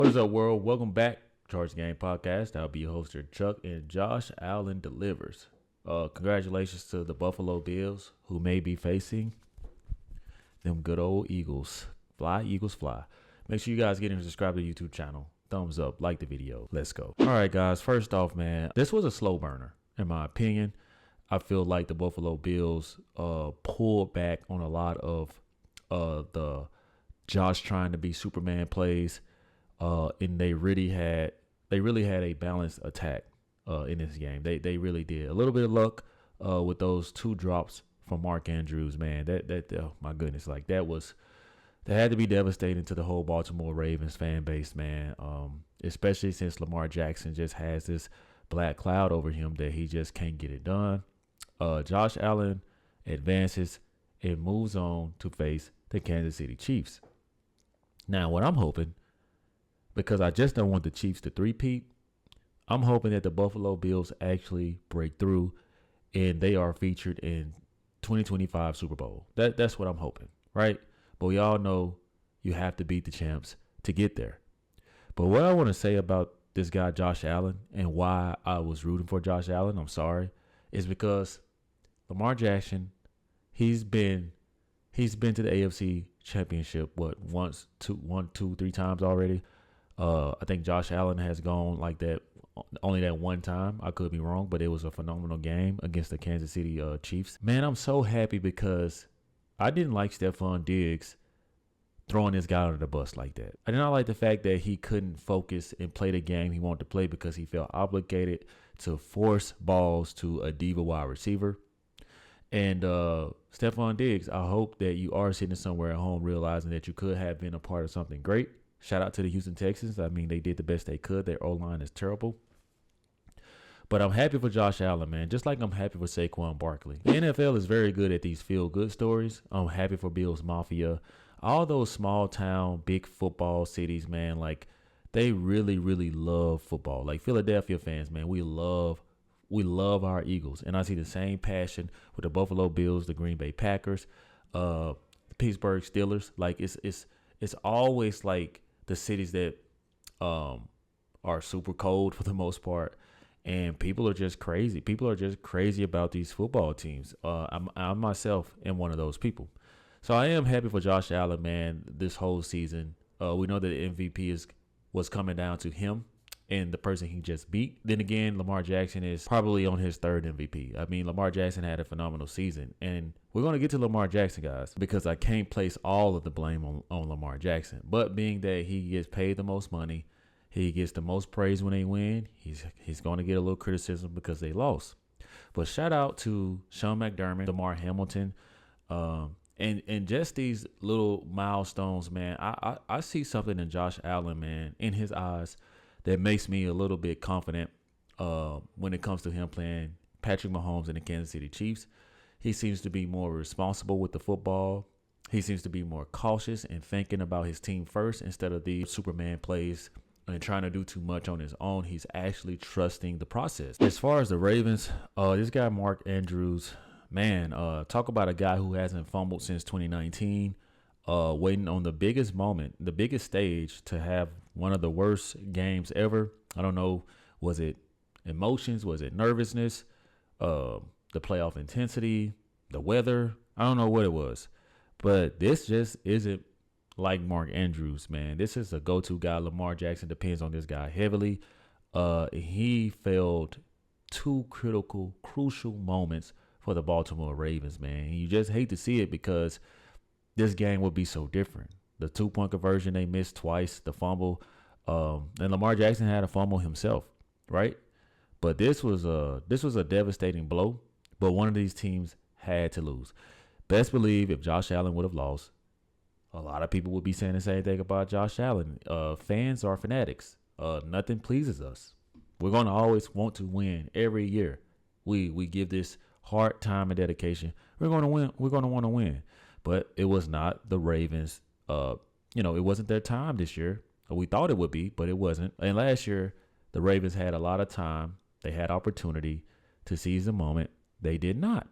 What is up, world? Welcome back, ChargeTheGame podcast. I'll be your host here, Chuck, and Josh Allen delivers. Congratulations to the Buffalo Bills, who may be facing them good old Eagles. Fly, Eagles, fly. Make sure you guys get in and subscribe to the YouTube channel. Thumbs up, like the video. Let's go. All right, guys. First off, man, this was a slow burner, in my opinion. I feel like the Buffalo Bills pulled back on a lot of the Josh trying to be Superman plays. And they really had a balanced attack in this game. They really did. A little bit of luck with those two drops from Mark Andrews, man. That oh my goodness, like that had to be devastating to the whole Baltimore Ravens fan base, man. Especially since Lamar Jackson just has this black cloud over him that he just can't get it done. Josh Allen advances and moves on to face the Kansas City Chiefs. Now, what I'm hoping, because I just don't want the Chiefs to three-peat, I'm hoping that the Buffalo Bills actually break through and they are featured in 2025 Super Bowl. That's what I'm hoping, right? But we all know you have to beat the champs to get there. But what I want to say about this guy, Josh Allen, and why I was rooting for Josh Allen, I'm sorry, is because Lamar Jackson, he's been to the AFC Championship, one, two, three times already. I think Josh Allen has gone like that only that one time. I could be wrong, but it was a phenomenal game against the Kansas City Chiefs. Man, I'm so happy because I didn't like Stephon Diggs throwing this guy under the bus like that. I did not like the fact that he couldn't focus and play the game he wanted to play because he felt obligated to force balls to a diva wide receiver. And Stephon Diggs, I hope that you are sitting somewhere at home realizing that you could have been a part of something great. Shout out to the Houston Texans. I mean, they did the best they could. Their O-line is terrible. But I'm happy for Josh Allen, man, just like I'm happy for Saquon Barkley. The NFL is very good at these feel-good stories. I'm happy for Bills Mafia. All those small-town, big football cities, man, like, they really, really love football. Like Philadelphia fans, man, we love our Eagles. And I see the same passion with the Buffalo Bills, the Green Bay Packers, the Pittsburgh Steelers. Like, it's always like the cities that are super cold for the most part, and people are just crazy. People are just crazy about these football teams. I myself am one of those people. So I am happy for Josh Allen, man, this whole season. We know that the MVP was coming down to him and the person he just beat. Then again, Lamar Jackson is probably on his third MVP. I mean, Lamar Jackson had a phenomenal season. And we're going to get to Lamar Jackson, guys, because I can't place all of the blame on Lamar Jackson. But being that he gets paid the most money, he gets the most praise when they win, he's going to get a little criticism because they lost. But shout out to Sean McDermott, Damar Hamilton, and just these little milestones, man. I see something in Josh Allen, man, in his eyes that makes me a little bit confident when it comes to him playing Patrick Mahomes and the Kansas City Chiefs. He seems to be more responsible with the football. He seems to be more cautious and thinking about his team first instead of the Superman plays and trying to do too much on his own. He's actually trusting the process. As far as the Ravens, this guy Mark Andrews, man, talk about a guy who hasn't fumbled since 2019. Waiting on the biggest moment, the biggest stage to have one of the worst games ever. I don't know, was it emotions? Was it nervousness? The playoff intensity? The weather? I don't know what it was. But this just isn't like Mark Andrews, man. This is a go-to guy. Lamar Jackson depends on this guy heavily. He failed two crucial moments for the Baltimore Ravens, man. And you just hate to see it because this game would be so different. The 2-point conversion they missed twice, the fumble, and Lamar Jackson had a fumble himself, right? But this was a devastating blow. But one of these teams had to lose. Best believe if Josh Allen would have lost, a lot of people would be saying the same thing about Josh Allen. Fans are fanatics. Nothing pleases us. We're gonna always want to win every year. We give this hard time and dedication. We're gonna win. We're gonna want to win. But it was not the Ravens. It wasn't their time this year. We thought it would be, but it wasn't. And last year, the Ravens had a lot of time. They had opportunity to seize the moment. They did not.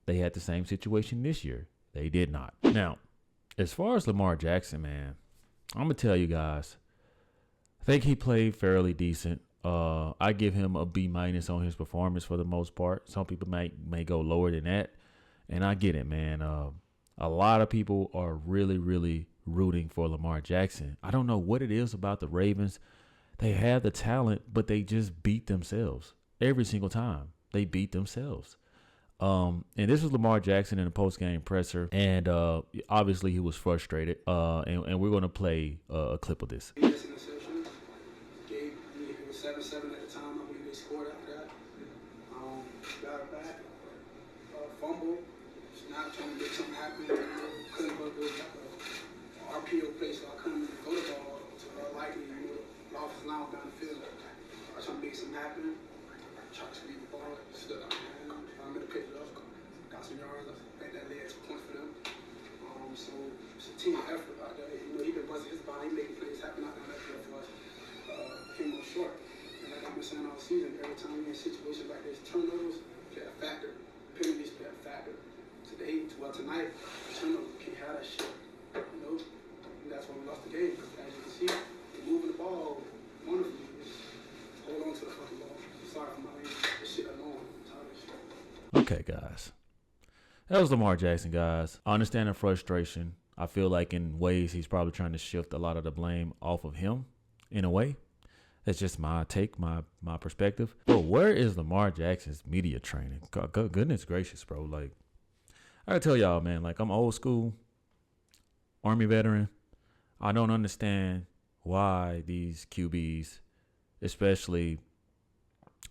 They had the same situation this year. They did not. Now, as far as Lamar Jackson, man, I'm going to tell you guys, I think he played fairly decent. I give him a B minus on his performance for the most part. Some people may go lower than that, and I get it, man. A lot of people are really, really rooting for Lamar Jackson. I don't know what it is about the Ravens. They have the talent, but they just beat themselves every single time. They beat themselves. And this was Lamar Jackson in the post-game presser, and obviously he was frustrated. And we're going to play a clip of this. It was 7-7 at the time. I believe they scored after that. Got it back. Fumble. Not trying to get something happen. Couldn't go to RPO play, so I couldn't throw the ball to likely, the offensive line down the field. I was trying to make something happen. Tried to beat the ball. Stood out. I made a pick it up. Got some yards. I think that led to points for them. So it's a team effort out there. He been busting his body, making plays happen out there for us. Came up short. And like I've been saying all season, every time we in situations like this, turnovers play a factor. Penalties play a factor. Tonight, turnover, can't have that shit. And that's why we lost the game. As you can see, we're moving the ball wonderfully. Just hold on to the fucking ball. Sorry for my name. This shit alone. I'm tired of this shit. Okay, guys. That was Lamar Jackson, guys. I understand the frustration. I feel like in ways he's probably trying to shift a lot of the blame off of him in a way. That's just my take, my perspective. But where is Lamar Jackson's media training? God, goodness gracious, bro. Like, I gotta tell y'all, man, like, I'm old school, Army veteran. I don't understand why these QBs, especially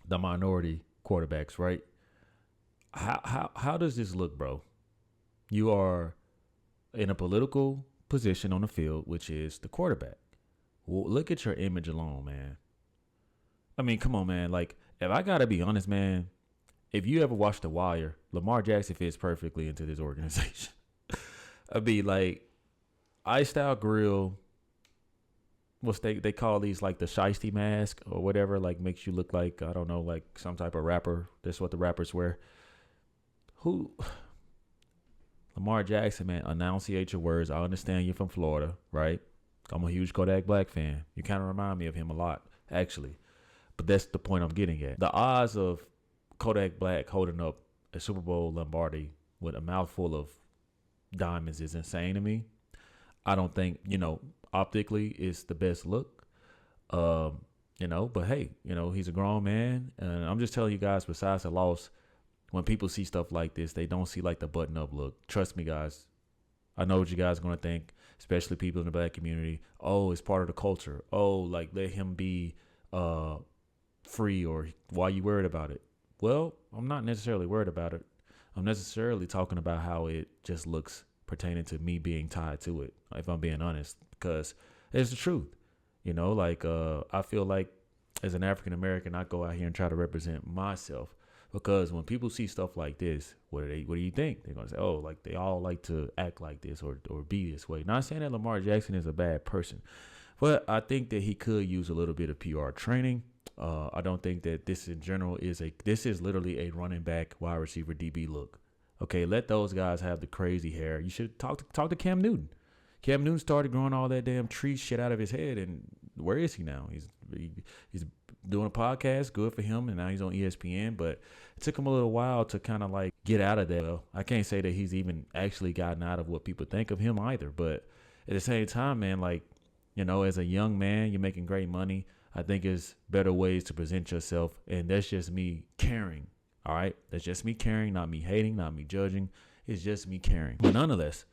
the minority quarterbacks, right? How does this look, bro? You are in a political position on the field, which is the quarterback. Well, look at your image alone, man. I mean, come on, man. Like, if I gotta be honest, man, if you ever watched The Wire, Lamar Jackson fits perfectly into this organization. I'd be like, iced out grill. What's they call these, like the shiesty mask or whatever, like makes you look like, I don't know, like some type of rapper. That's what the rappers wear. Lamar Jackson, man, enunciate your words. I understand you're from Florida, right? I'm a huge Kodak Black fan. You kind of remind me of him a lot, actually. But that's the point I'm getting at. The odds of Kodak Black holding up a Super Bowl Lombardi with a mouthful of diamonds is insane to me. I don't think, optically it's the best look. But hey, he's a grown man. And I'm just telling you guys, besides the loss, when people see stuff like this, they don't see like the button up look. Trust me, guys. I know what you guys are going to think, especially people in the Black community. Oh, it's part of the culture. Oh, like let him be free, or why you worried about it? Well, I'm not necessarily worried about it. I'm necessarily talking about how it just looks pertaining to me being tied to it, if I'm being honest, because it's the truth. I feel like as an African American, I go out here and try to represent myself, because when people see stuff like this, what do you think? They're going to say, oh, like they all like to act like this or be this way. Not saying that Lamar Jackson is a bad person, but I think that he could use a little bit of PR training. I don't think that this in general this is literally a running back, wide receiver, DB look. Okay, let those guys have the crazy hair. You should talk to Cam Newton. Cam Newton started growing all that damn tree shit out of his head, and where is he now? He's doing a podcast, good for him, and now he's on ESPN, but it took him a little while to kind of like get out of that. Well, I can't say that he's even actually gotten out of what people think of him either, but at the same time, man, like, as a young man, you're making great money. I think there's better ways to present yourself, and that's just me caring, all right? That's just me caring, not me hating, not me judging. It's just me caring. But nonetheless,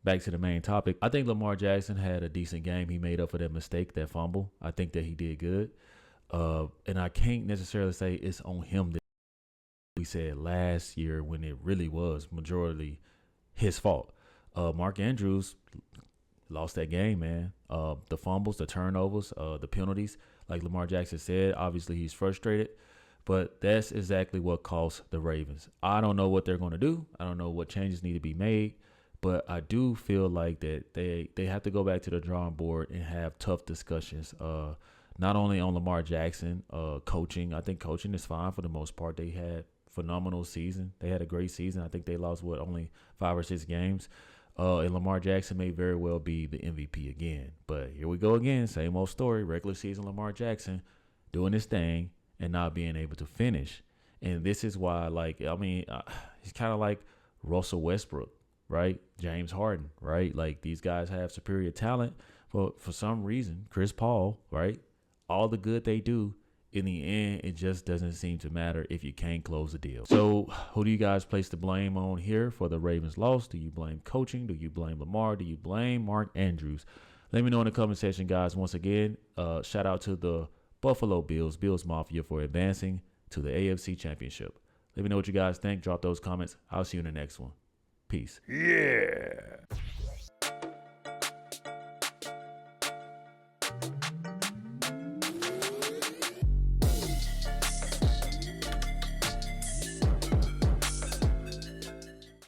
back to the main topic. I think Lamar Jackson had a decent game. He made up for that mistake, that fumble. I think that he did good. And I can't necessarily say it's on him that we said last year, when it really was majority his fault. Mark Andrews lost that game, man. The fumbles, the turnovers, the penalties, like Lamar Jackson said, obviously he's frustrated, but that's exactly what cost the Ravens. I don't know what they're going to do. I don't know what changes need to be made, but I do feel like that they have to go back to the drawing board and have tough discussions, not only on Lamar Jackson, coaching. I think coaching is fine for the most part. They had phenomenal season. They had a great season. I think they lost, only 5 or 6 games. And Lamar Jackson may very well be the MVP again. But here we go again. Same old story. Regular season Lamar Jackson doing his thing and not being able to finish. And this is why, he's kind of like Russell Westbrook, right? James Harden, right? Like, these guys have superior talent. But for some reason, Chris Paul, right? All the good they do, in the end, it just doesn't seem to matter if you can't close the deal. So who do you guys place the blame on here for the Ravens' loss? Do you blame coaching? Do you blame Lamar? Do you blame Mark Andrews? Let me know in the comment section, guys. Once again, shout out to the Buffalo Bills Mafia for advancing to the AFC Championship. Let me know what you guys think. Drop those comments. I'll see you in the next one. Peace. Yeah.